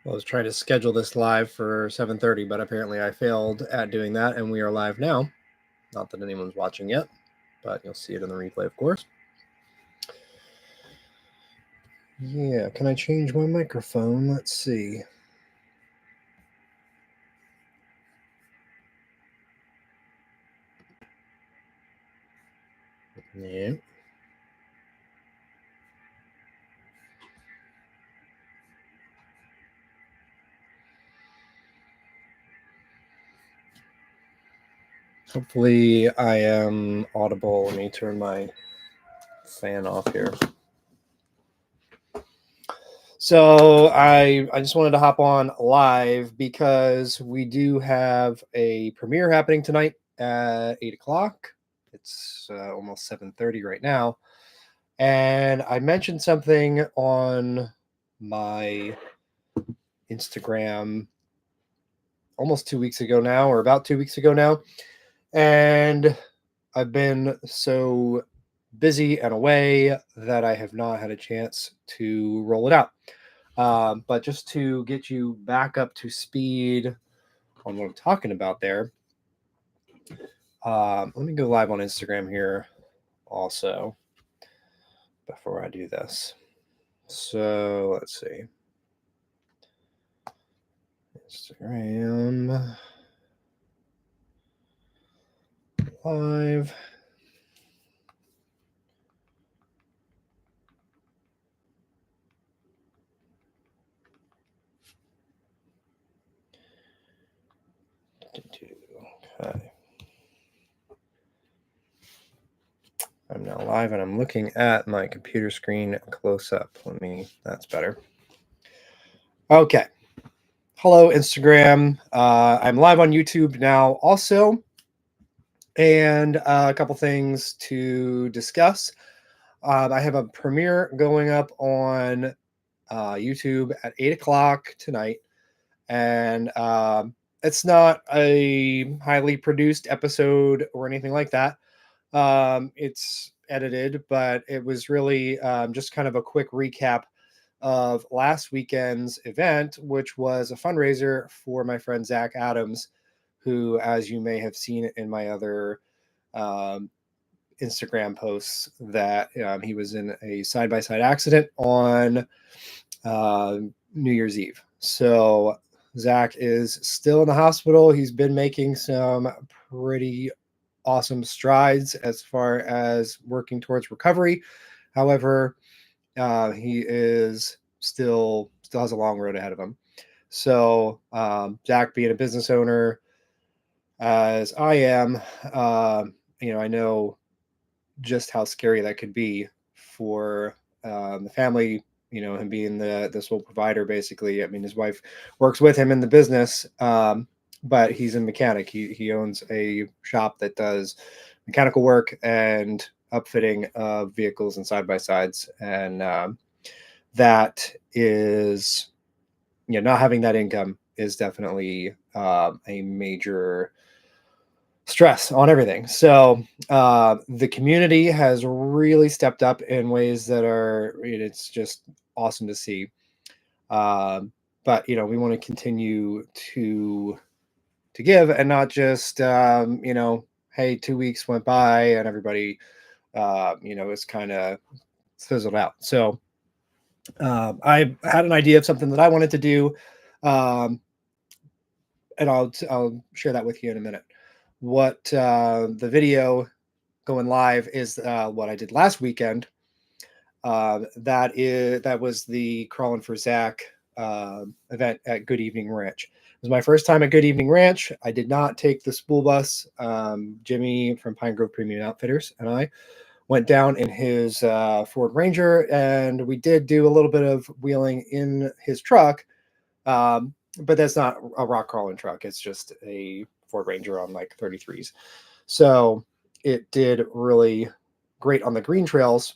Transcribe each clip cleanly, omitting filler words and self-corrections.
I was trying to schedule this live for 7:30, but apparently I failed at doing that, and we are live now. Not that anyone's watching yet, but you'll see it in the replay, of course. Yeah, can I change my microphone? Let's see. Yeah. Hopefully I am audible. Let me turn my fan off here. So I just wanted to hop on live because we do have a premiere happening tonight at 8 o'clock. It's almost 7:30 right now. And I mentioned something on my Instagram almost 2 weeks ago now, or about 2 weeks ago now. And I've been so busy and away that I have not had a chance to roll it out. But just to get you back up to speed on what I'm talking about there, let me go live on Instagram here also before I do this. So let's see. Instagram live. Okay. I'm now live and I'm looking at my computer screen close up. That's better. Okay. Hello, Instagram. I'm live on YouTube now also. And a couple things to discuss. I have a premiere going up on YouTube at 8 o'clock tonight. And it's not a highly produced episode or anything like that. It's edited, but it was really just kind of a quick recap of last weekend's event, which was a fundraiser for my friend Zach Adams, who, as you may have seen in my other Instagram posts, that he was in a side-by-side accident on New Year's Eve. So Zach is still in the hospital. He's been making some pretty awesome strides as far as working towards recovery. However, he is still has a long road ahead of him. So Zach, being a business owner as I am, I know just how scary that could be for the family. Him being the sole provider, basically. I mean, his wife works with him in the business, but he's a mechanic. He owns a shop that does mechanical work and upfitting of vehicles and side by sides, and that is, not having that income is definitely a major stress on everything. So the community has really stepped up in ways that it's just awesome to see. But we want to continue to give, and not just hey, 2 weeks went by and everybody is kind of fizzled out. So I had an idea of something that I wanted to do, and I'll share that with you in a minute. What the video going live is what I did last weekend. That was the Crawling for Zach event at Good Evening Ranch. It was my first time at Good Evening Ranch. I did not take the school bus. Jimmy from Pine Grove Premium Outfitters and I went down in his Ford Ranger, and we did do a little bit of wheeling in his truck. But that's not a rock crawling truck. It's just a Ford Ranger on like 33s. So it did really great on the green trails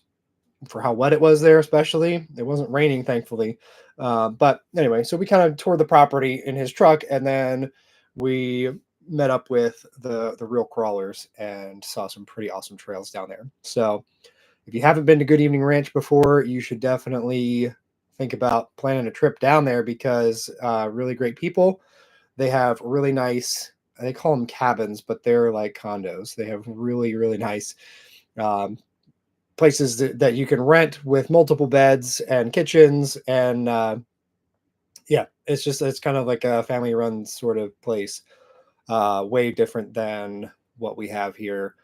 for how wet it was there, especially. It wasn't raining, thankfully. But anyway, so we kind of toured the property in his truck, and then we met up with the real crawlers and saw some pretty awesome trails down there. So if you haven't been to Good Evening Ranch before, you should definitely think about planning a trip down there because really great people. They have really nice, they call them cabins, but they're like condos. They have really, really nice um, places that you can rent with multiple beds and kitchens. And yeah, it's kind of like a family run sort of place. Way different than what we have here,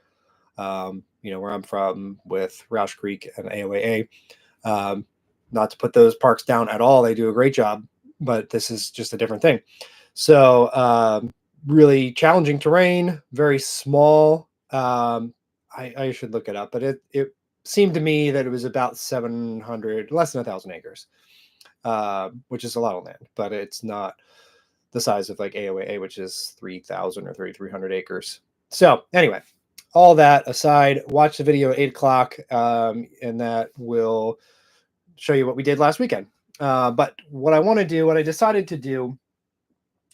where I'm from with Roush Creek and AOAA. Not to put those parks down at all. They do a great job, but this is just a different thing. So really challenging terrain, very small. I should look it up, but it seemed to me that it was about 700, less than 1,000 acres, which is a lot of land, but it's not the size of like AOAA, which is 3,000 or 3,300 acres. So anyway, all that aside, watch the video at 8 o'clock, and that will show you what we did last weekend. But what I decided to do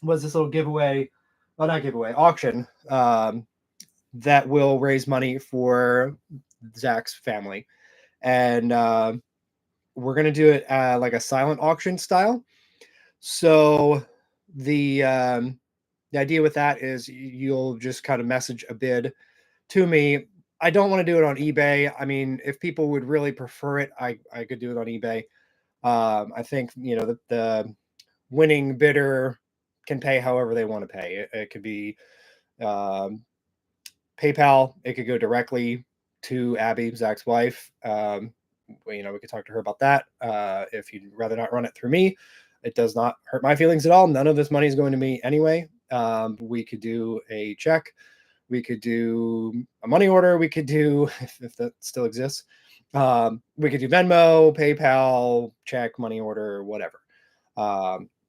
was this little giveaway, well, not giveaway, auction that will raise money for Zach's family. And we're going to do it like a silent auction style. So the idea with that is you'll just kind of message a bid to me. I don't want to do it on eBay. I mean, if people would really prefer it, I could do it on eBay. I think, the winning bidder can pay however they want to pay. It could be PayPal. It could go directly to Abby, Zach's wife. We could talk to her about that. If you'd rather not run it through me, it does not hurt my feelings at all. None of this money is going to me anyway. We could do a check. We could do a money order. We could do, if that still exists, we could do Venmo, PayPal, check, money order, whatever.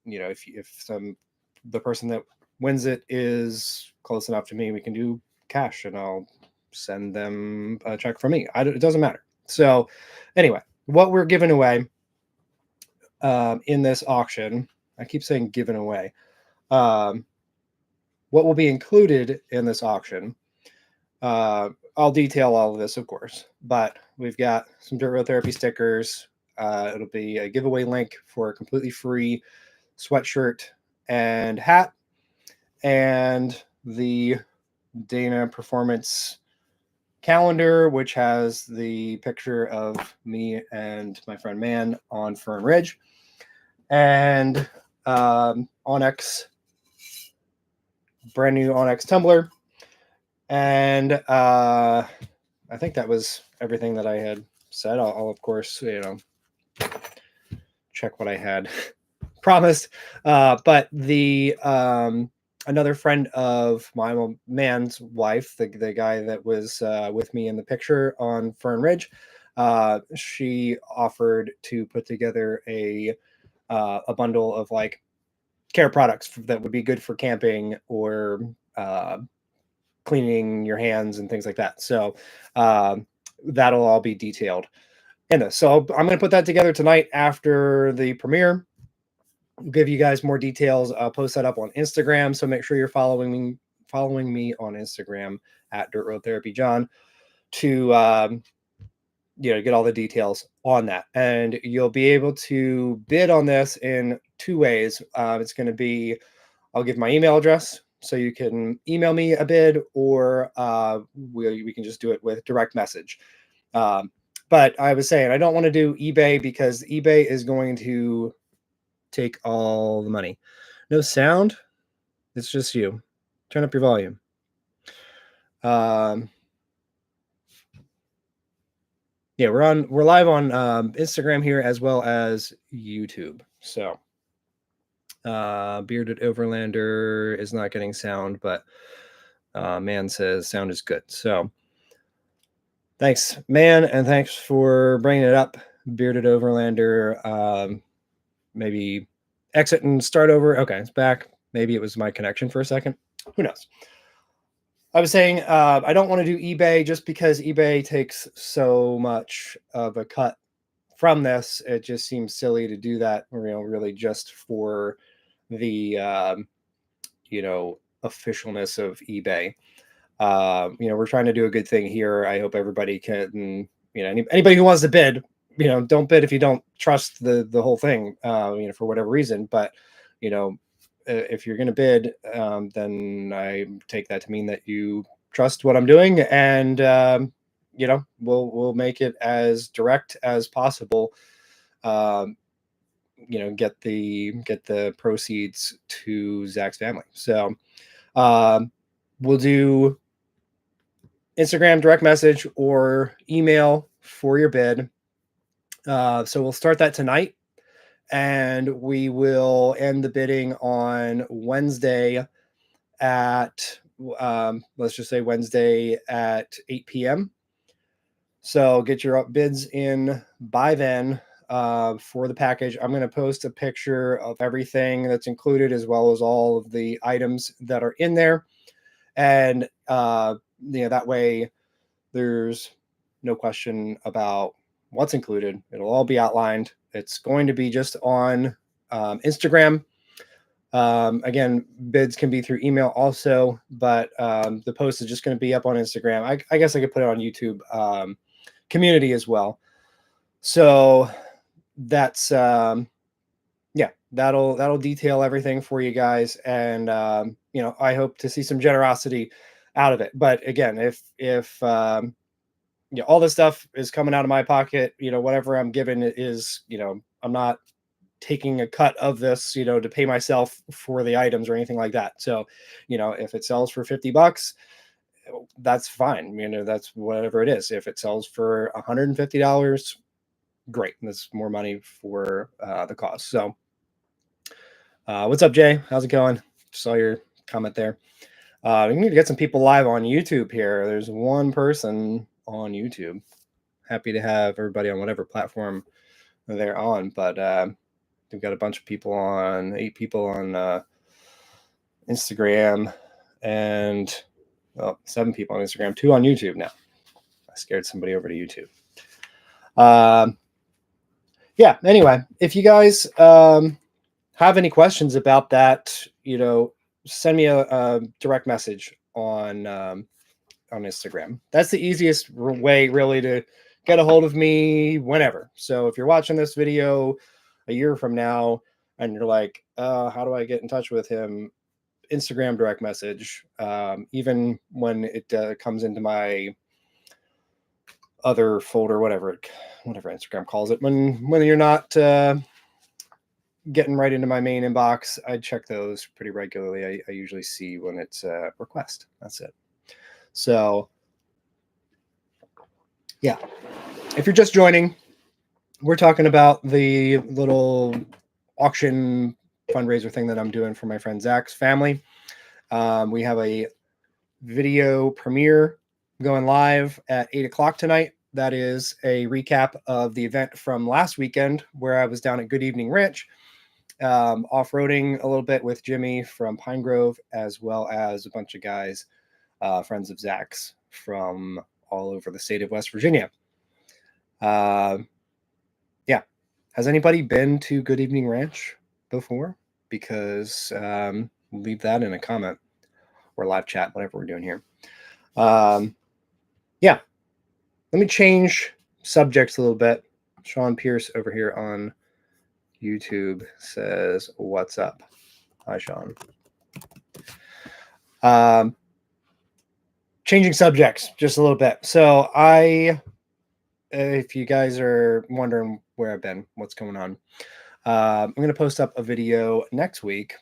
If the person that wins it is close enough to me, we can do cash, and I'll send them a check from me. It doesn't matter. So anyway, what we're giving away in this auction, I keep saying giving away, what will be included in this auction, I'll detail all of this, of course, but we've got some Dirt Road Therapy stickers. It'll be a giveaway link for a completely free sweatshirt and hat, and the Dana Performance calendar, which has the picture of me and my friend Man on Fern Ridge, and Onyx, brand new Onyx tumbler. And I think that was everything that I had said. I'll of course, check what I had promised. But the another friend of my Man's wife, the guy that was with me in the picture on Fern Ridge, she offered to put together a bundle of like care products that would be good for camping or cleaning your hands and things like that. So that'll all be detailed in this. So I'm going to put that together tonight after the premiere. I'll give you guys more details. I'll post that up on Instagram. So make sure you're following me on Instagram at DIRTROADTHERAPYJON to get all the details on that. And you'll be able to bid on this in two ways. It's going to be, I'll give my email address, so you can email me a bid, or we can just do it with direct message. But I was saying, I don't want to do eBay because eBay is going to take all the money. No sound. It's just you. Turn up your volume. Yeah, we're live on Instagram here as well as YouTube. So Bearded Overlander is not getting sound, but Man says sound is good. So thanks, Man, and thanks for bringing it up, Bearded Overlander. Maybe exit and start over. Okay, it's back. Maybe it was my connection for a second. Who knows? I was saying I don't want to do eBay just because eBay takes so much of a cut from this. It just seems silly to do that, really just for the officialness of eBay. We're trying to do a good thing here. I hope everybody can, anybody who wants to bid, don't bid if you don't trust the whole thing, for whatever reason. But, if you're going to bid, then I take that to mean that you trust what I'm doing, and, we'll make it as direct as possible. Get the proceeds to Zach's family. So, we'll do Instagram direct message or email for your bid. So we'll start that tonight, and we will end the bidding on Wednesday at, let's just say Wednesday at 8 p.m. So get your bids in by then for the package. I'm going to post a picture of everything that's included, as well as all of the items that are in there. And, that way there's no question about what's included. It'll all be outlined. It's going to be just on Instagram. Again, bids can be through email also, but the post is just going to be up on Instagram. I guess I could put it on YouTube community as well. So that's that'll detail everything for you guys, and I hope to see some generosity out of it. But again, if all this stuff is coming out of my pocket, whatever I'm given is, I'm not taking a cut of this, to pay myself for the items or anything like that. So, if it sells for $50, that's fine. That's whatever it is. If it sells for $150, great. That's more money for the cause. So, what's up, Jay? How's it going? Saw your comment there. We need to get some people live on YouTube here. There's one person on YouTube. Happy to have everybody on whatever platform they're on, but we've got a bunch of people on, 8 people on Instagram, and 7 people on Instagram, 2 on YouTube now. I scared somebody over to YouTube. Anyway, if you guys have any questions about that, send me a direct message on Instagram. That's the easiest way, really, to get a hold of me whenever. So if you're watching this video a year from now and you're like, how do I get in touch with him? Instagram direct message. Even when it comes into my other folder, whatever Instagram calls it, when you're not getting right into my main inbox, I check those pretty regularly. I usually see when it's a request. That's it. So, yeah. If you're just joining, we're talking about the little auction fundraiser thing that I'm doing for my friend Zach's family. We have a video premiere going live at 8 o'clock tonight. That is a recap of the event from last weekend, where I was down at Good Evening Ranch, off-roading a little bit with Jimmy from Pine Grove, as well as a bunch of guys, friends of Zach's from all over the state of West Virginia. Has anybody been to Good Evening Ranch before? Because leave that in a comment or live chat, whatever we're doing here. Let me change subjects a little bit. Sean Pierce over here on YouTube says, "What's up?" Hi, Sean. Changing subjects just a little bit. So if you guys are wondering where I've been, what's going on, I'm going to post up a video next week,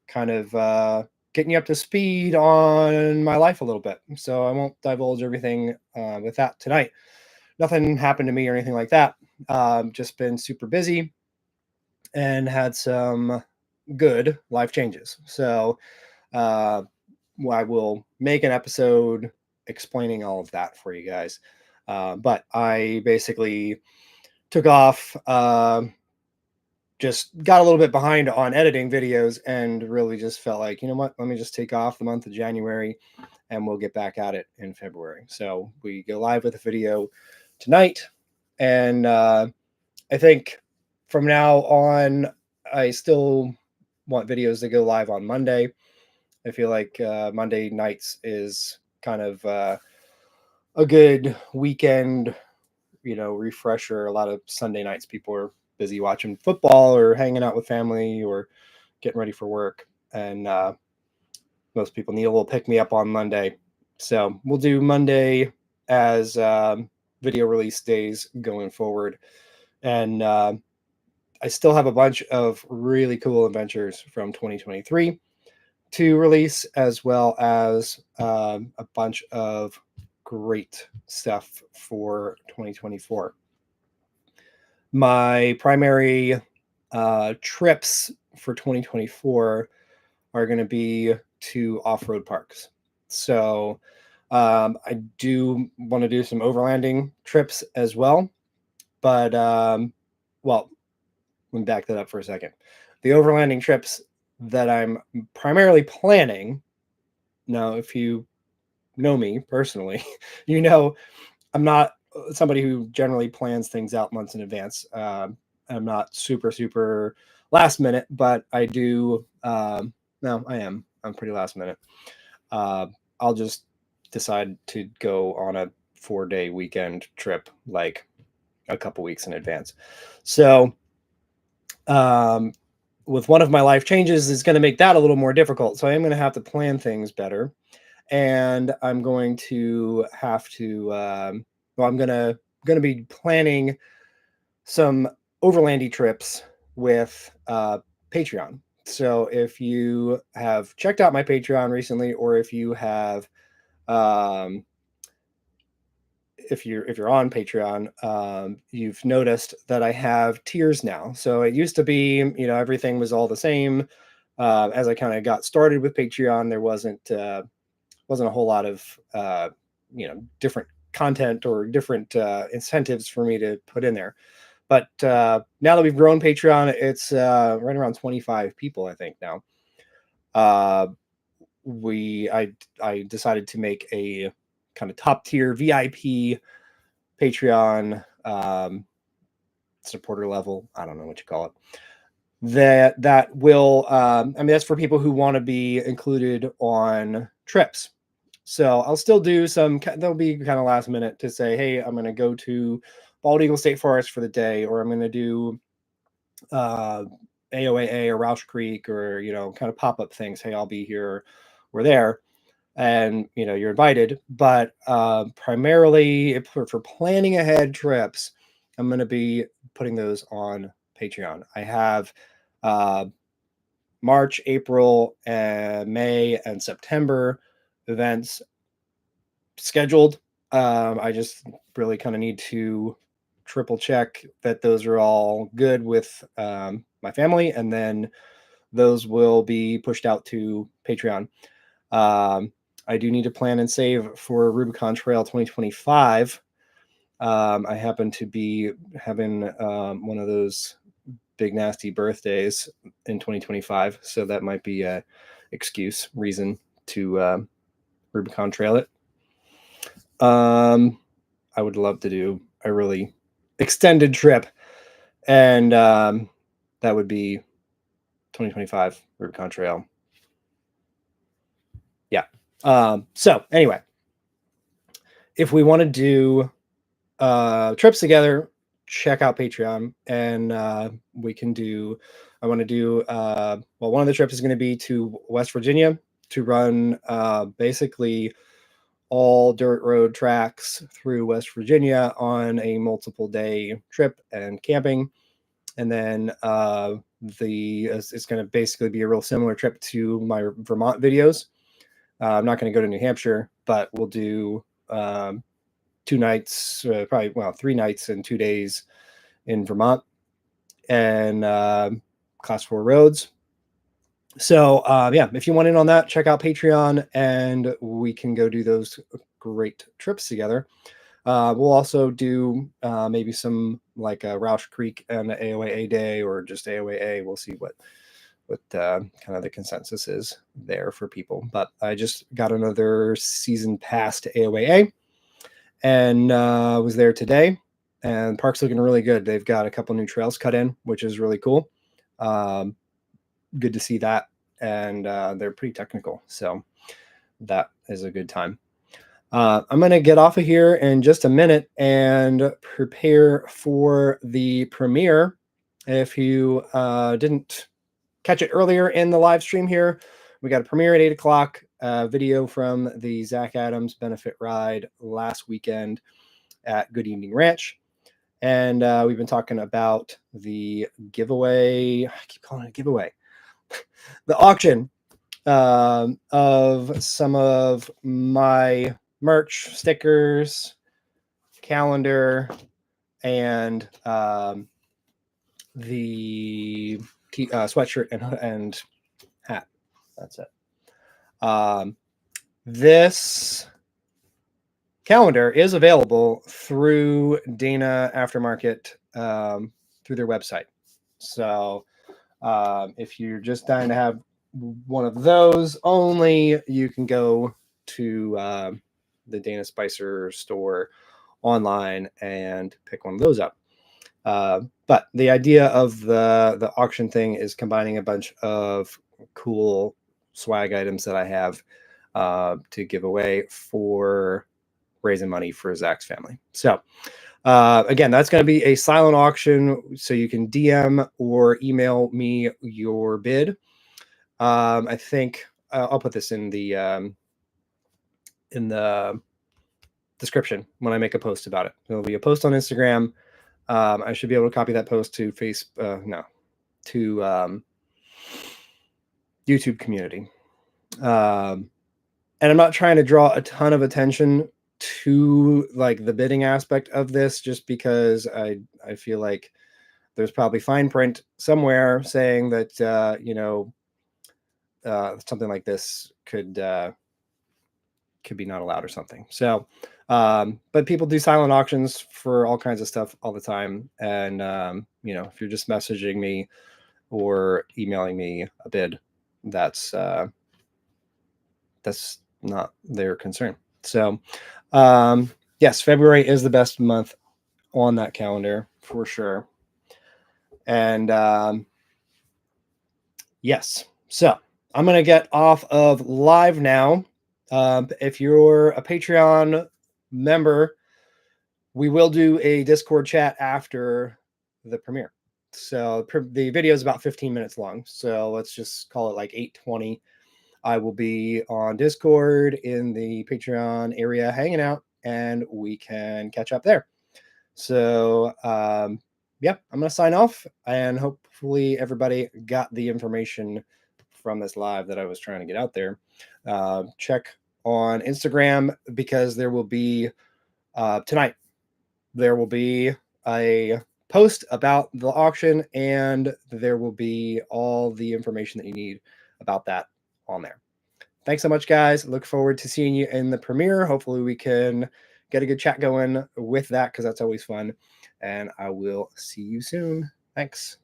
kind of getting you up to speed on my life a little bit. So I won't divulge everything with that tonight. Nothing happened to me or anything like that. Just been super busy and had some good life changes. So I will make an episode explaining all of that for you guys. But I basically took off, just got a little bit behind on editing videos, and really just felt like, you know what, let me just take off the month of January and we'll get back at it in February. So we go live with a video tonight. And I think from now on, I still want videos to go live on Monday. I feel like Monday nights is kind of a good weekend, refresher. A lot of Sunday nights, people are busy watching football or hanging out with family or getting ready for work. And most people need a little pick me up on Monday. So we'll do Monday as video release days going forward. And I still have a bunch of really cool adventures from 2023 to release, as well as a bunch of great stuff for 2024. My primary trips for 2024 are going to be to off-road parks. So I do want to do some overlanding trips as well. But, well, let me back that up for a second. The overlanding trips that I'm primarily planning, now, if you know me personally, I'm not somebody who generally plans things out months in advance. I'm not super, super last minute, but I do. No, I am. I'm pretty last minute. I'll just decide to go on a 4-day weekend trip, like a couple weeks in advance. So, with one of my life changes is going to make that a little more difficult. So I am going to have to plan things better, and I'm going to have to. I'm gonna be planning some overlandy trips with Patreon. So if you have checked out my Patreon recently, or if you have if you're on Patreon, you've noticed that I have tiers now. So it used to be, everything was all the same. As I kind of got started with Patreon, there wasn't a whole lot of different content or different incentives for me to put in there. But now that we've grown Patreon, it's right around 25 people, I think now. I decided to make a kind of top tier VIP Patreon supporter level. I don't know what you call it. That will, that's for people who want to be included on trips. So I'll still do some, that'll be kind of last minute to say, hey, I'm going to go to Bald Eagle State Forest for the day, or I'm going to do AOAA or Roush Creek, or, kind of pop-up things. Hey, I'll be here or there. And, you're invited. But primarily for planning ahead trips, I'm going to be putting those on Patreon. I have March, April, May, and September events scheduled. I just really kind of need to triple check that those are all good with my family, and then those will be pushed out to Patreon. I do need to plan and save for Rubicon Trail 2025. I happen to be having one of those big nasty birthdays in 2025, so that might be a reason to Rubicon Trail it. I would love to do a really extended trip, and that would be 2025 Rubicon Trail. Yeah. So anyway, if we want to do trips together, check out Patreon, and we can do. I want to do. One of the trips is going to be to West Virginia to run basically all dirt road tracks through West Virginia on a multiple day trip and camping. And then it's going to basically be a real similar trip to my Vermont videos. I'm not going to go to New Hampshire, but we'll do 2 nights, probably 3 nights and 2 days in Vermont, and class 4 roads. So if you want in on that, check out Patreon, and we can go do those great trips together. We'll also do maybe some like a Roush Creek and an AOAA day, or just AOAA. We'll see what kind of the consensus is there for people. But I just got another season pass to AOAA, and was there today, and the park's looking really good. They've got a couple new trails cut in, which is really cool. Good to see that, and they're pretty technical, so that is a good time. I'm going to get off of here in just a minute and prepare for the premiere. If you didn't catch it earlier in the live stream here, we got a premiere at 8 o'clock, video from the Zach Adams benefit ride last weekend at Good Evening Ranch. And we've been talking about the giveaway. I keep calling it a giveaway. The auction of some of my merch, stickers, calendar, and the sweatshirt and hat. That's it. This calendar is available through Dana Aftermarket, through their website. So if you're just dying to have one of those only, you can go to the Dana Spicer store online and pick one of those up. But the idea of the auction thing is combining a bunch of cool swag items that I have to give away for raising money for Zach's family. So again, that's going to be a silent auction, so you can DM or email me your bid. I think I'll put this in the description when I make a post about it. There'll be a post on Instagram. I should be able to copy that post to YouTube community. And I'm not trying to draw a ton of attention to like the bidding aspect of this, just because I feel like there's probably fine print somewhere saying that something like this could be not allowed or something. So but people do silent auctions for all kinds of stuff all the time, and if you're just messaging me or emailing me a bid, that's not their concern. So yes, February is the best month on that calendar for sure. And yes, so I'm going to get off of live now. If you're a Patreon member, we will do a Discord chat after the premiere. So the video is about 15 minutes long. So let's just call it like 8:20. I will be on Discord in the Patreon area hanging out, and we can catch up there. So yeah, I'm going to sign off, and hopefully everybody got the information from this live that I was trying to get out there. Check on Instagram, because there will be tonight, there will be a post about the auction, and there will be all the information that you need about that on there. Thanks so much, guys. Look forward to seeing you in the premiere. Hopefully we can get a good chat going with that, because that's always fun. And I will see you soon. Thanks.